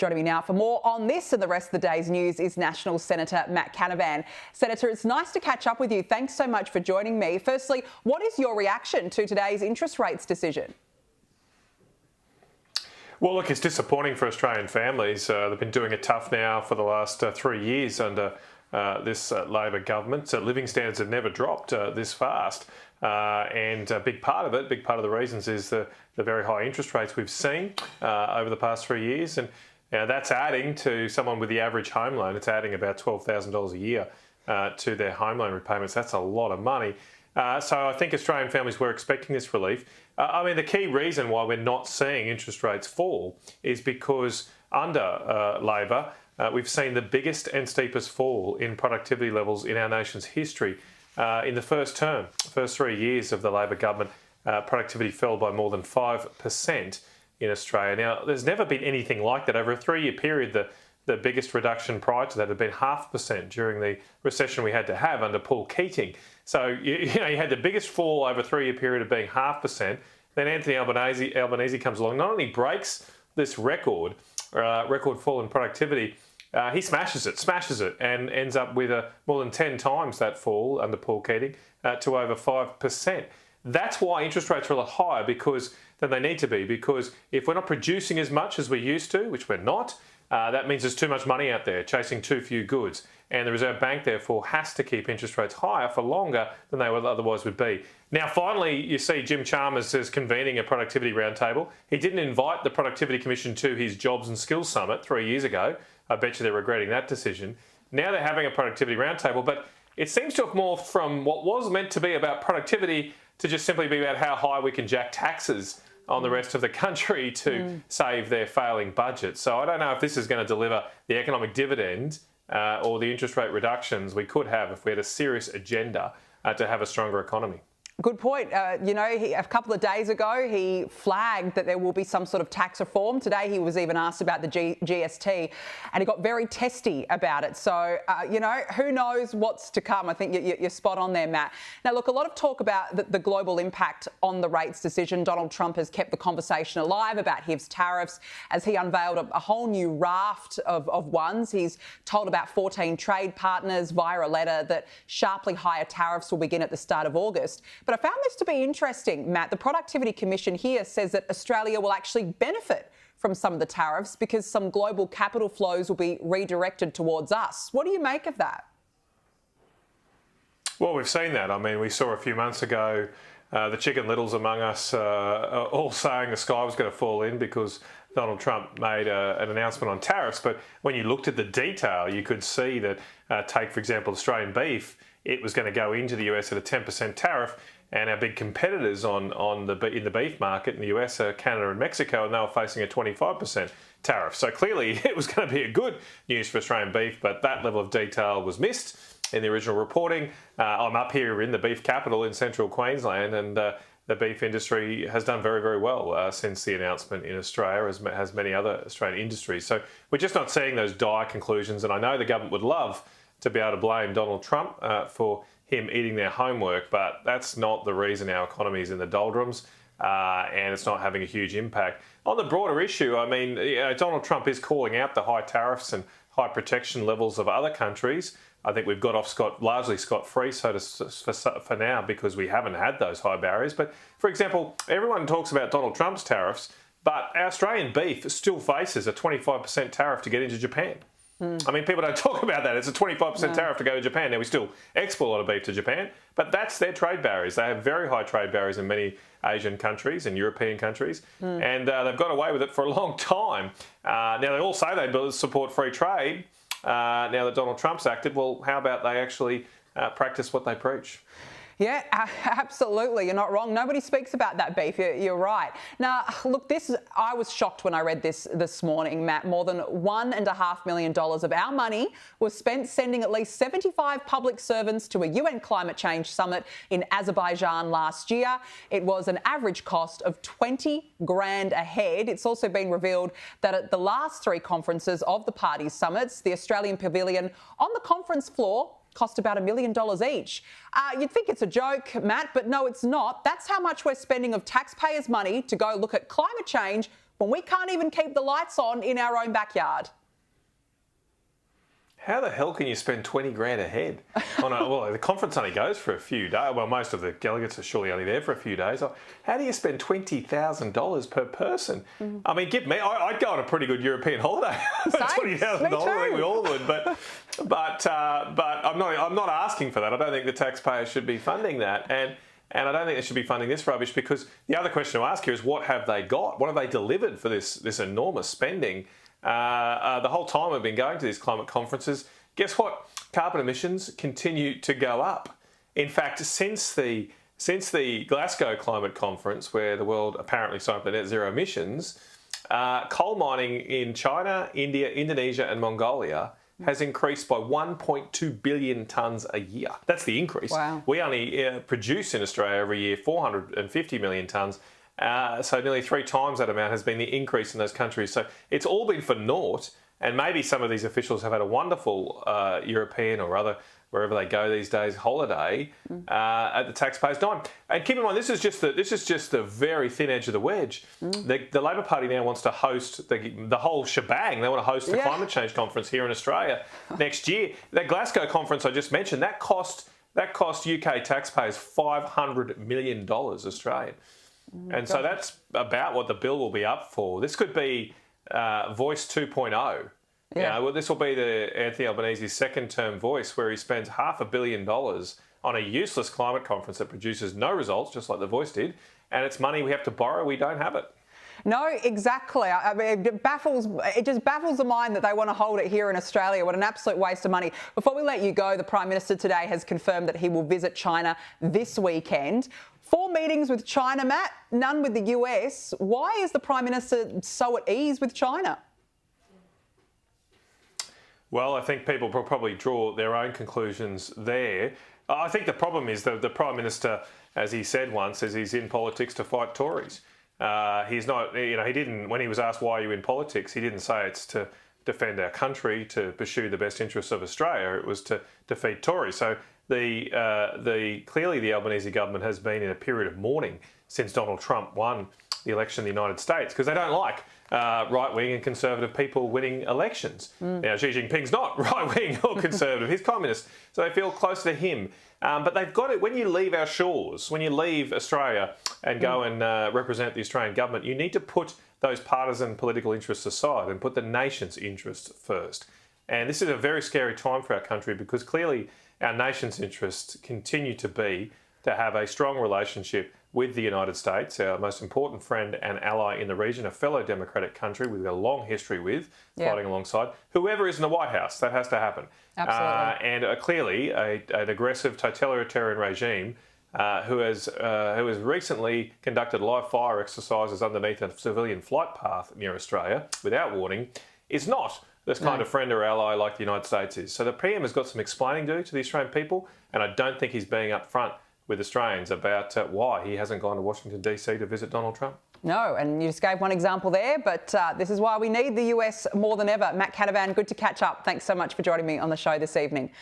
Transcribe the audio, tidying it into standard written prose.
Joining me now for more on this and the rest of the day's news is National Senator Matt Canavan. Senator, it's nice to catch up with you. Thanks so much for joining me. Firstly, what is your reaction to today's interest rates decision? Well, look, it's disappointing for Australian families. They've been doing it tough now for the last 3 years under this Labor government. Living standards have never dropped this fast. And a big part of the reasons is the very high interest rates we've seen over the past 3 years. And that's adding to someone with the average home loan. It's adding about $12,000 a year to their home loan repayments. That's a lot of money. So I think Australian families were expecting this relief. I mean, the key reason why we're not seeing interest rates fall is because under Labor, we've seen the biggest and steepest fall in productivity levels in our nation's history. In the first 3 years of the Labor government, productivity fell by more than 5% in Australia. Now, there's never been anything like that. Over a 3-year period, the biggest reduction prior to that had been 0.5% during the recession we had to have under Paul Keating. So, you had the biggest fall over a 3-year period of being 0.5%. Then Anthony Albanese comes along, not only breaks this record fall in productivity, he smashes it and ends up with more than 10 times that fall under Paul Keating to over 5%. That's why interest rates are a lot higher than they need to be, because if we're not producing as much as we used to, which we're not, that means there's too much money out there chasing too few goods. And the Reserve Bank, therefore, has to keep interest rates higher for longer than they otherwise would be. Now, finally, you see Jim Chalmers is convening a productivity roundtable. He didn't invite the Productivity Commission to his Jobs and Skills Summit 3 years ago. I bet you they're regretting that decision. Now they're having a productivity roundtable, but it seems to have morphed from what was meant to be about productivity to just simply be about how high we can jack taxes on the rest of the country to save their failing budget. So I don't know if this is going to deliver the economic dividend or the interest rate reductions we could have if we had a serious agenda to have a stronger economy. Good point. A couple of days ago, he flagged that there will be some sort of tax reform. Today, he was even asked about the GST, and he got very testy about it. So, who knows what's to come? I think you're spot on there, Matt. Now, look, a lot of talk about the global impact on the rates decision. Donald Trump has kept the conversation alive about his tariffs as he unveiled a whole new raft of ones. He's told about 14 trade partners via a letter that sharply higher tariffs will begin at the start of August. But I found this to be interesting, Matt. The Productivity Commission here says that Australia will actually benefit from some of the tariffs because some global capital flows will be redirected towards us. What do you make of that? Well, we've seen that. I mean, we saw a few months ago the Chicken Littles among us all saying the sky was going to fall in because Donald Trump made an announcement on tariffs. But when you looked at the detail, you could see that, take, for example, Australian beef, it was going to go into the US at a 10% tariff. And our big competitors in the beef market in the US are Canada and Mexico, and they were facing a 25% tariff. So clearly it was going to be a good news for Australian beef, but that level of detail was missed in the original reporting. I'm up here in the beef capital in central Queensland, and the beef industry has done very, very well since the announcement in Australia, as has many other Australian industries. So we're just not seeing those dire conclusions, and I know the government would love to be able to blame Donald Trump for him eating their homework, but that's not the reason our economy is in the doldrums, and it's not having a huge impact. On the broader issue, I mean, Donald Trump is calling out the high tariffs and high protection levels of other countries. I think we've got off largely scot-free for now because we haven't had those high barriers. But, for example, everyone talks about Donald Trump's tariffs, but our Australian beef still faces a 25% tariff to get into Japan. I mean, people don't talk about that. It's a 25% tariff to go to Japan. Now, we still export a lot of beef to Japan, but that's their trade barriers. They have very high trade barriers in many Asian countries and European countries, and they've got away with it for a long time. Now, they all say they support free trade. Now that Donald Trump's acted, well, how about they actually practice what they preach? Yeah, absolutely. You're not wrong. Nobody speaks about that beef. You're right. Now, look, I was shocked when I read this morning, Matt. More than $1.5 million of our money was spent sending at least 75 public servants to a UN climate change summit in Azerbaijan last year. It was an average cost of 20 grand a head. It's also been revealed that at the last 3 conferences of the party's summits, the Australian pavilion on the conference floor cost about $1 million each. You'd think it's a joke, Matt, but no, it's not. That's how much we're spending of taxpayers' money to go look at climate change when we can't even keep the lights on in our own backyard? How the hell can you spend 20 grand a head on well, the conference only goes for a few days. Well, most of the delegates are surely only there for a few days. How do you spend $20,000 per person? I mean, I'd go on a pretty good European holiday for $20,000. I think we all would. But I'm not asking for that. I don't think the taxpayers should be funding that. And I don't think they should be funding this rubbish, because the other question to ask here is, what have they got? What have they delivered for this enormous spending? The whole time we've been going to these climate conferences, guess what? Carbon emissions continue to go up. In fact, since the Glasgow climate conference, where the world apparently signed up to net zero emissions, coal mining in China, India, Indonesia and Mongolia has increased by 1.2 billion tonnes a year. That's the increase. Wow. We only produce in Australia every year 450 million tonnes. So nearly 3 times that amount has been the increase in those countries. So it's all been for naught, and maybe some of these officials have had a wonderful European or other, wherever they go these days, holiday at the taxpayers' dime. And keep in mind, this is just the very thin edge of the wedge. The Labor Party now wants to host the whole shebang. They want to host the climate change conference here in Australia next year. That Glasgow conference I just mentioned, that cost UK taxpayers $500 million Australian. And so that's about what the bill will be up for. This could be Voice 2.0. Yeah. Well, this will be the Anthony Albanese's second-term Voice, where he spends $500 million on a useless climate conference that produces no results, just like the Voice did, and it's money we have to borrow. We don't have it. No, exactly. I mean, it just baffles the mind that they want to hold it here in Australia. What an absolute waste of money. Before we let you go, the Prime Minister today has confirmed that he will visit China this weekend. 4 meetings with China, Matt, none with the US. Why is the Prime Minister so at ease with China? Well, I think people will probably draw their own conclusions there. I think the problem is that the Prime Minister, as he said once, is he's in politics to fight Tories. He's not, he didn't, when he was asked why are you in politics, he didn't say it's to defend our country, to pursue the best interests of Australia. It was to defeat Tories. So clearly the Albanese government has been in a period of mourning since Donald Trump won the election in the United States, because they don't like right-wing and conservative people winning elections. Now, Xi Jinping's not right-wing or conservative. He's communist, so they feel close to him. But they've got it. When you leave our shores, when you leave Australia and go and represent the Australian government, you need to put those partisan political interests aside and put the nation's interests first. And this is a very scary time for our country, because clearly our nation's interests continue to be to have a strong relationship with the United States, our most important friend and ally in the region, a fellow democratic country we've got a long history with, fighting alongside whoever is in the White House. That has to happen. Absolutely. And clearly an aggressive totalitarian regime who has recently conducted live fire exercises underneath a civilian flight path near Australia without warning, is not this kind of friend or ally like the United States is. So the PM has got some explaining to do to the Australian people, and I don't think he's being upfront with Australians about why he hasn't gone to Washington DC to visit Donald Trump. No, and you just gave one example there, but this is why we need the US more than ever. Matt Canavan, good to catch up. Thanks so much for joining me on the show this evening.